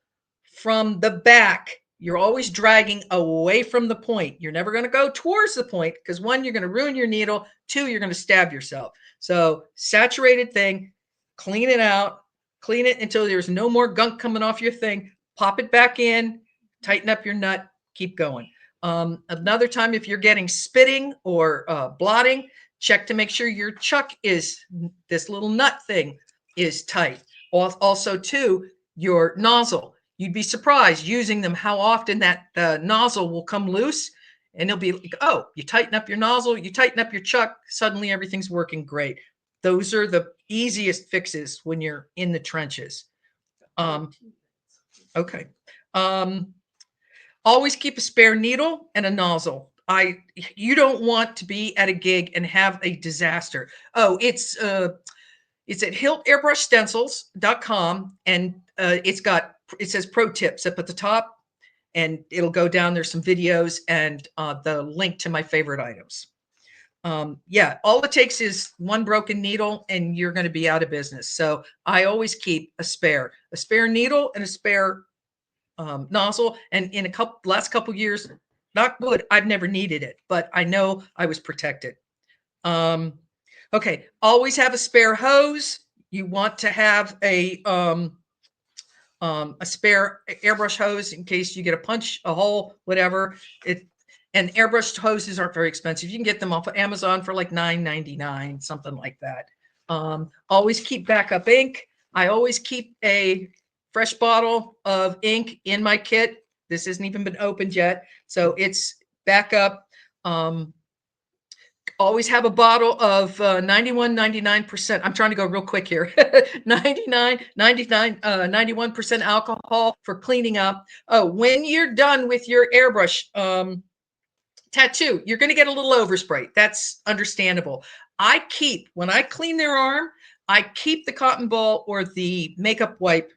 from the back. You're always dragging away from the point. You're never going to go towards the point because one, you're going to ruin your needle. Two, you're going to stab yourself. So saturated thing, clean it out, clean it until there's no more gunk coming off your thing. Pop it back in, tighten up your nut, keep going. Another time, if you're getting spitting or blotting, check to make sure your chuck is, this little nut thing is tight. Also, too, your nozzle. You'd be surprised using them how often that nozzle will come loose, and it'll be like, oh, you tighten up your nozzle, you tighten up your chuck, suddenly everything's working great. Those are the easiest fixes when you're in the trenches. Okay. Always keep a spare needle and a nozzle. You don't want to be at a gig and have a disaster. Oh, it's at hiltairbrushstencils.com, and it says pro tips up at the top, and it'll go down. There's some videos and the link to my favorite items. Yeah, all it takes is one broken needle and you're going to be out of business. So I always keep a spare needle and a spare nozzle. And in last couple years, knock wood, I've never needed it, but I know I was protected. Okay, always have a spare hose. You want to have a spare airbrush hose in case you get a hole, whatever. And airbrush hoses aren't very expensive. You can get them off of Amazon for like $9.99, something like that. Always keep backup ink. I always keep a fresh bottle of ink in my kit. This hasn't even been opened yet, so it's backup. Always have a bottle of 91, 99%. I'm trying to go real quick here. 91% alcohol for cleaning up. Oh, when you're done with your airbrush tattoo, you're going to get a little overspray. That's understandable. When I clean their arm, I keep the cotton ball or the makeup wipe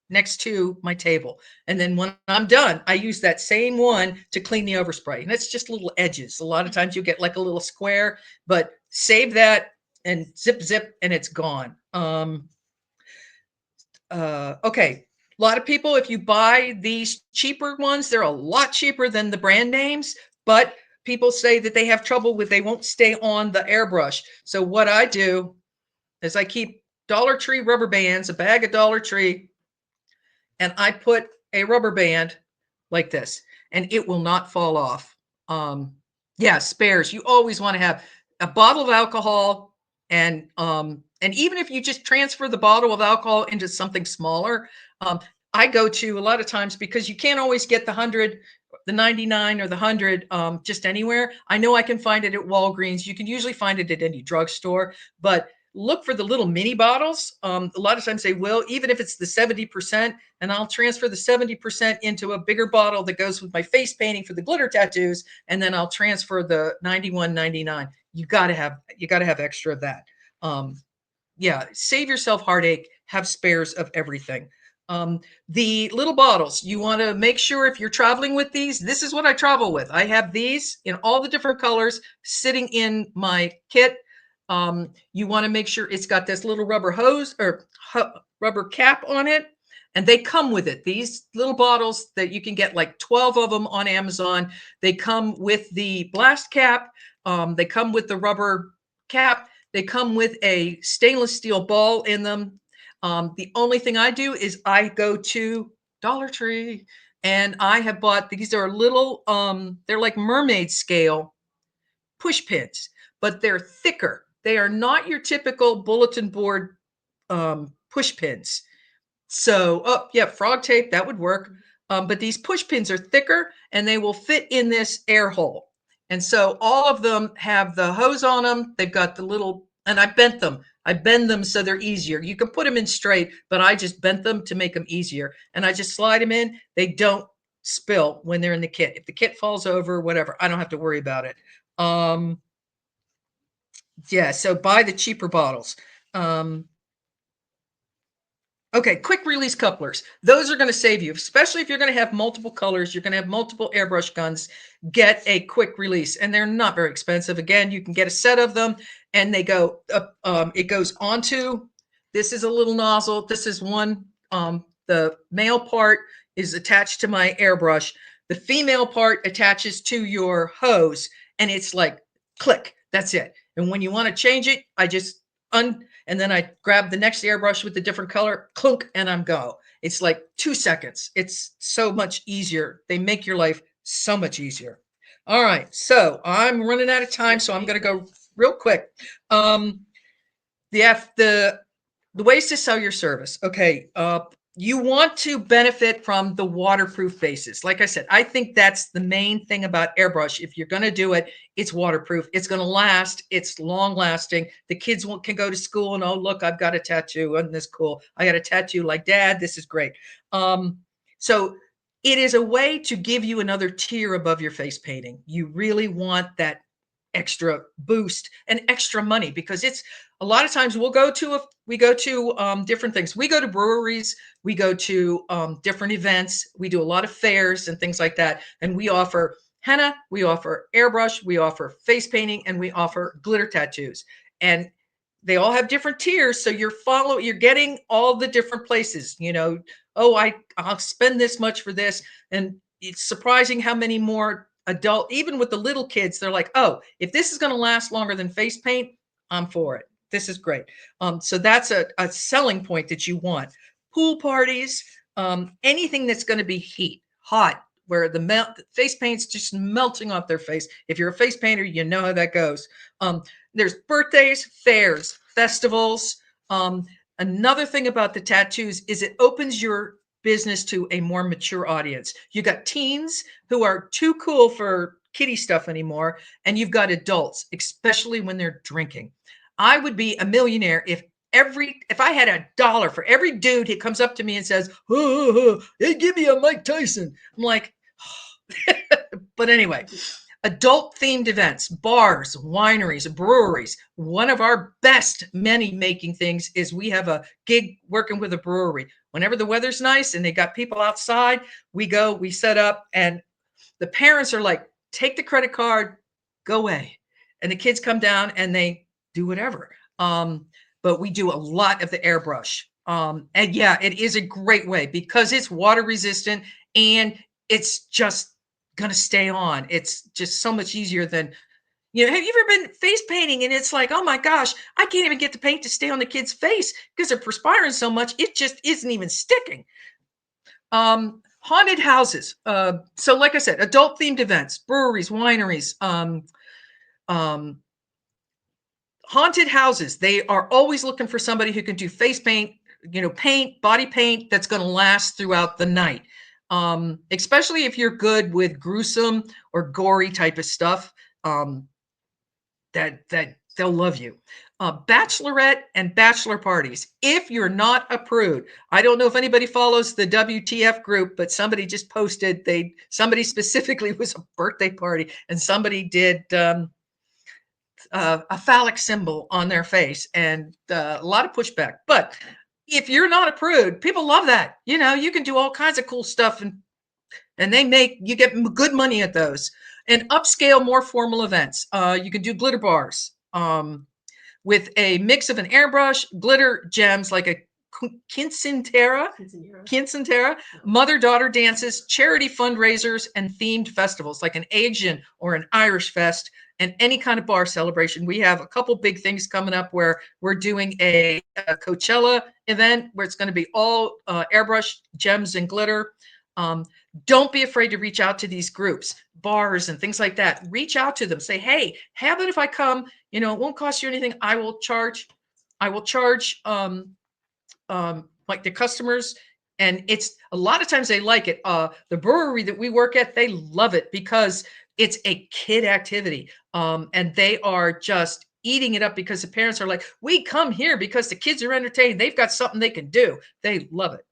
next to my table. And then when I'm done, I use that same one to clean the overspray. And it's just little edges. A lot of times you get like a little square, but save that and zip, and it's gone. Okay. A lot of people, if you buy these cheaper ones, they're a lot cheaper than the brand names, but people say that they have trouble they won't stay on the airbrush. So what I do is I keep Dollar Tree rubber bands, a bag of Dollar Tree, and I put a rubber band like this, and it will not fall off. Yeah, spares. You always want to have a bottle of alcohol And even if you just transfer the bottle of alcohol into something smaller, I go to a lot of times, because you can't always get the 100, the 99 or the 100 just anywhere. I know I can find it at Walgreens. You can usually find it at any drugstore, but look for the little mini bottles. A lot of times they will, even if it's the 70%, and I'll transfer the 70% into a bigger bottle that goes with my face painting for the glitter tattoos, and then I'll transfer the 91.99. You got to have extra of that. Yeah, save yourself heartache, have spares of everything. The little bottles, you want to make sure if you're traveling with these, this is what I travel with. I have these in all the different colors sitting in my kit. You want to make sure it's got this little rubber hose or rubber cap on it, and they come with it. These little bottles that you can get like 12 of them on Amazon. They come with the blast cap. They come with the rubber cap. They come with a stainless steel ball in them. The only thing I do is I go to Dollar Tree, and I have bought, these are little, they're like mermaid scale push pins, but they're thicker. They are not your typical bulletin board push pins. So, oh yeah, frog tape, that would work. But these push pins are thicker, and they will fit in this air hole. And so all of them have the hose on them. They've got the little, and I bent them. I bend them so they're easier. You can put them in straight, but I just bent them to make them easier. And I just slide them in. They don't spill when they're in the kit. If the kit falls over, whatever, I don't have to worry about it. Yeah, so buy the cheaper bottles. Okay, quick release couplers. Those are going to save you, especially if you're going to have multiple colors, you're going to have multiple airbrush guns. Get a quick release, and they're not very expensive. Again, you can get a set of them, and they go up. It goes onto. This is a little nozzle. This is one. The male part is attached to my airbrush. The female part attaches to your hose, and it's like click. That's it. And when you want to change it, I just and then I grab the next airbrush with the different color, clunk, and I'm go. It's like 2 seconds. It's so much easier. They make your life so much easier. All right, so I'm running out of time, so I'm going to go real quick. The ways to sell your service. Okay, you want to benefit from the waterproof bases. Like I said, I think that's the main thing about airbrush. If you're going to do it, it's waterproof. It's going to last. It's long lasting. The kids can go to school and, oh, look, I've got a tattoo. Isn't this cool? I got a tattoo like Dad. This is great. So it is a way to give you another tier above your face painting. You really want that extra boost and extra money, because it's a lot of times we go to different things. We go to breweries, we go to different events, we do a lot of fairs and things like that, and we offer henna, we offer airbrush, we offer face painting, and we offer glitter tattoos. And they all have different tiers, so you're getting all the different places. Oh, I'll spend this much for this, and it's surprising how many more adult, even with the little kids, they're like, oh, if this is going to last longer than face paint, I'm for it. This is great. So that's a selling point that you want. Pool parties, anything that's going to be hot, where the face paint's just melting off their face. If you're a face painter, you know how that goes. There's birthdays, fairs, festivals. Another thing about the tattoos is it opens your business to a more mature audience. You got teens who are too cool for kiddie stuff anymore, and you've got adults, especially when they're drinking. I would be a millionaire if I had $1 for every dude who comes up to me and says, hey, give me a Mike Tyson. I'm like, but anyway, adult themed events, bars, wineries, breweries. One of our best money making things is we have a gig working with a brewery. Whenever the weather's nice and they got people outside, we set up, and the parents are like, take the credit card, go away. And the kids come down and they do whatever. But we do a lot of the airbrush. And yeah, it is a great way because it's water resistant and it's just going to stay on. It's just so much easier than, have you ever been face painting and it's like, oh my gosh, I can't even get the paint to stay on the kid's face because they're perspiring so much. It just isn't even sticking. Haunted houses. So like I said, adult themed events, breweries, wineries, haunted houses, they are always looking for somebody who can do face paint, paint, body paint that's going to last throughout the night. Especially if you're good with gruesome or gory type of stuff, that they'll love you. Bachelorette and bachelor parties. If you're not a prude, I don't know if anybody follows the WTF group, but somebody just posted somebody specifically was a birthday party and somebody did a phallic symbol on their face, and a lot of pushback. But if you're not a prude, people love that. You can do all kinds of cool stuff, and you get good money at those. And upscale, more formal events. You can do glitter bars with a mix of an airbrush, glitter gems like a quinceanera, mother-daughter dances, charity fundraisers, and themed festivals like an Asian or an Irish fest, and any kind of bar celebration. We have a couple big things coming up where we're doing a Coachella event where it's going to be all airbrush, gems, and glitter. Don't be afraid to reach out to these groups, bars, and things like that. Reach out to them. Say, hey, how about if I come? It won't cost you anything. I will charge like the customers, and it's a lot of times they like it. The brewery that we work at, they love it because it's a kid activity, and they are just eating it up because the parents are like, we come here because the kids are entertained. They've got something they can do. They love it.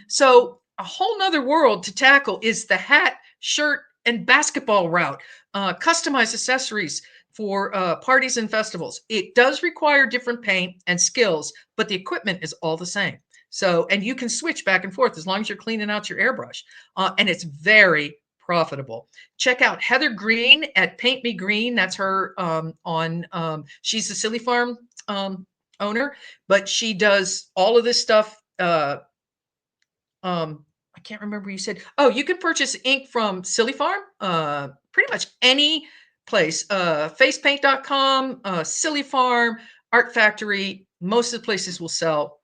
So a whole nother world to tackle is the hat, shirt, and basketball route. Customized accessories for parties and festivals. It does require different paint and skills, but the equipment is all the same. So, and you can switch back and forth as long as you're cleaning out your airbrush. And it's very profitable. Check out Heather Green at Paint Me Green. That's her she's a Silly Farm owner, but she does all of this stuff. I can't remember, you said, you can purchase ink from Silly Farm, pretty much any place, facepaint.com, Silly Farm, Art Factory. Most of the places will sell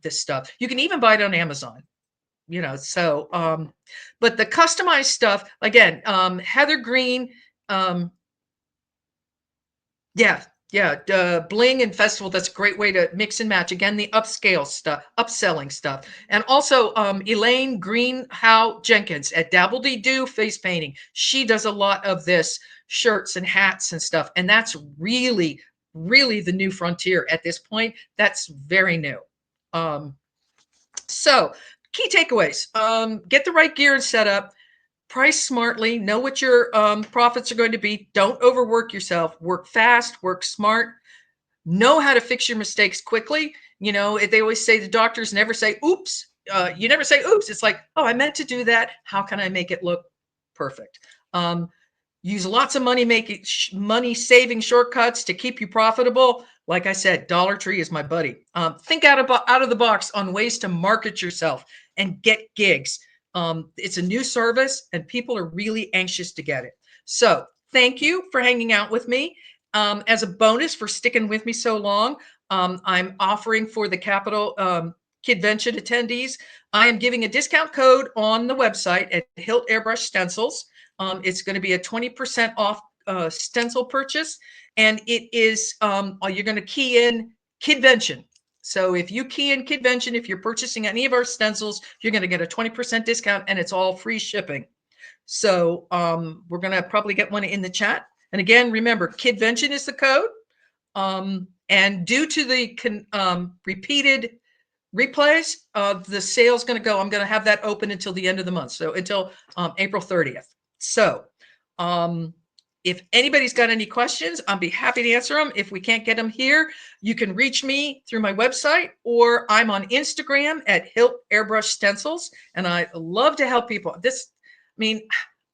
this stuff. You can even buy it on Amazon, so, but the customized stuff, again, Heather Green, bling and festival. That's a great way to mix and match. Again, the upscale stuff, upselling stuff. And also Elaine Greenhow Jenkins at Dabble Dee Doo Face Painting. She does a lot of this, shirts and hats and stuff. And that's really, really the new frontier at this point. That's very new. So key takeaways, get the right gear and setup. Price smartly, know what your profits are going to be. Don't overwork yourself. Work fast, work smart, know how to fix your mistakes quickly. They always say the doctors never say, oops. You never say, oops. It's like, oh, I meant to do that. How can I make it look perfect? Use lots of money saving shortcuts to keep you profitable. Like I said, Dollar Tree is my buddy. Think out of the box on ways to market yourself and get gigs. It's a new service and people are really anxious to get it. So thank you for hanging out with me. As a bonus for sticking with me so long, I'm offering for the Capital Kidvention attendees, I am giving a discount code on the website at Hilt Airbrush Stencils. It's going to be a 20% off stencil purchase, and it is you're going to key in Kidvention. So if you key in Kidvention, if you're purchasing any of our stencils, you're going to get a 20% discount, and it's all free shipping. So we're going to probably get one in the chat. And again, remember, Kidvention is the code. And due to the repeated replays, the sale's going to go. I'm going to have that open until the end of the month, so until April 30th. So if anybody's got any questions, I'll be happy to answer them. If we can't get them here, you can reach me through my website, or I'm on Instagram at Hilt Airbrush Stencils, and I love to help people.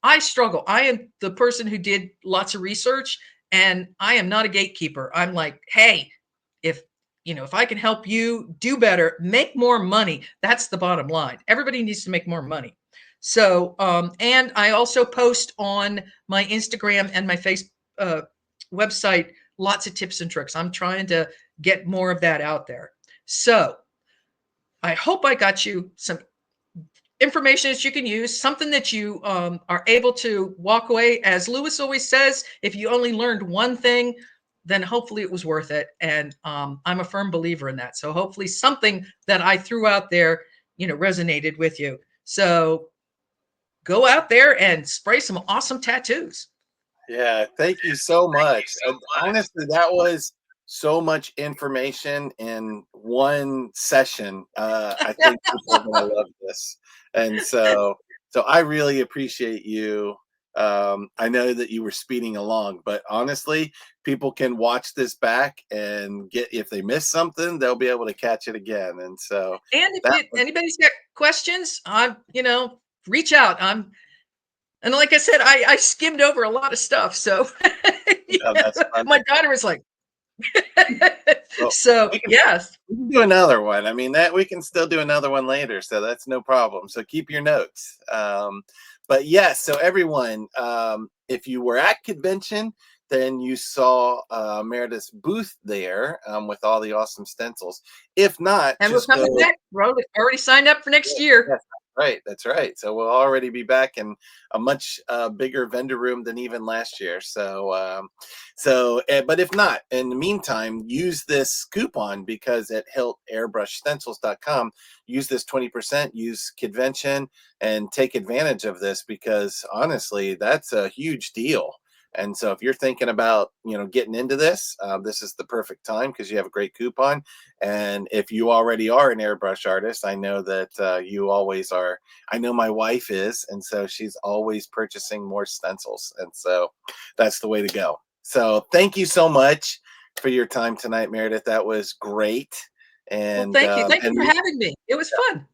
I struggle. I am the person who did lots of research, and I am not a gatekeeper. I'm like, hey, if I can help you do better, make more money, that's the bottom line. Everybody needs to make more money. So, and I also post on my Instagram and my website, lots of tips and tricks. I'm trying to get more of that out there. So I hope I got you some information that you can use, something that you are able to walk away. As Lewis always says, if you only learned one thing, then hopefully it was worth it. And I'm a firm believer in that. So hopefully something that I threw out there, resonated with you. So go out there and spray some awesome tattoos. Yeah, thank you so much. Honestly, that was so much information in one session. I think people are gonna love this, and so I really appreciate you. I know that you were speeding along, but honestly, people can watch this back and get if they miss something, they'll be able to catch it again. And so And if that was anybody's got questions, reach out. And like I said, I skimmed over a lot of stuff. So that's my funny. daughter was like, Well, so we can yes. We can do another one. I mean, that we can still do another one later, so that's no problem. So keep your notes. But yes, so everyone, if you were at convention, then you saw Meredith's booth there with all the awesome stencils. If not, And we're just go. coming back. Already signed up for next year. Yes, right. That's right. So we'll already be back in a much bigger vendor room than even last year. But if not, in the meantime, use this coupon because at hiltairbrushstencils.com, use this 20%, use convention, and take advantage of this because honestly, that's a huge deal. And so if you're thinking about, getting into this, this is the perfect time because you have a great coupon. And if you already are an airbrush artist, I know that you always are. I know my wife is, and so she's always purchasing more stencils. And so that's the way to go. So thank you so much for your time tonight, Meredith. That was great. Well, And thank you. Thank you and for having me. It was fun.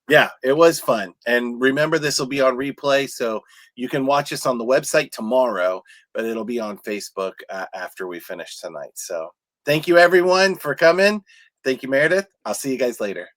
yeah, it was fun. And remember, this will be on replay, so you can watch us on the website tomorrow, but it'll be on Facebook after we finish tonight. So thank you, everyone, for coming. Thank you, Meredith. I'll see you guys later.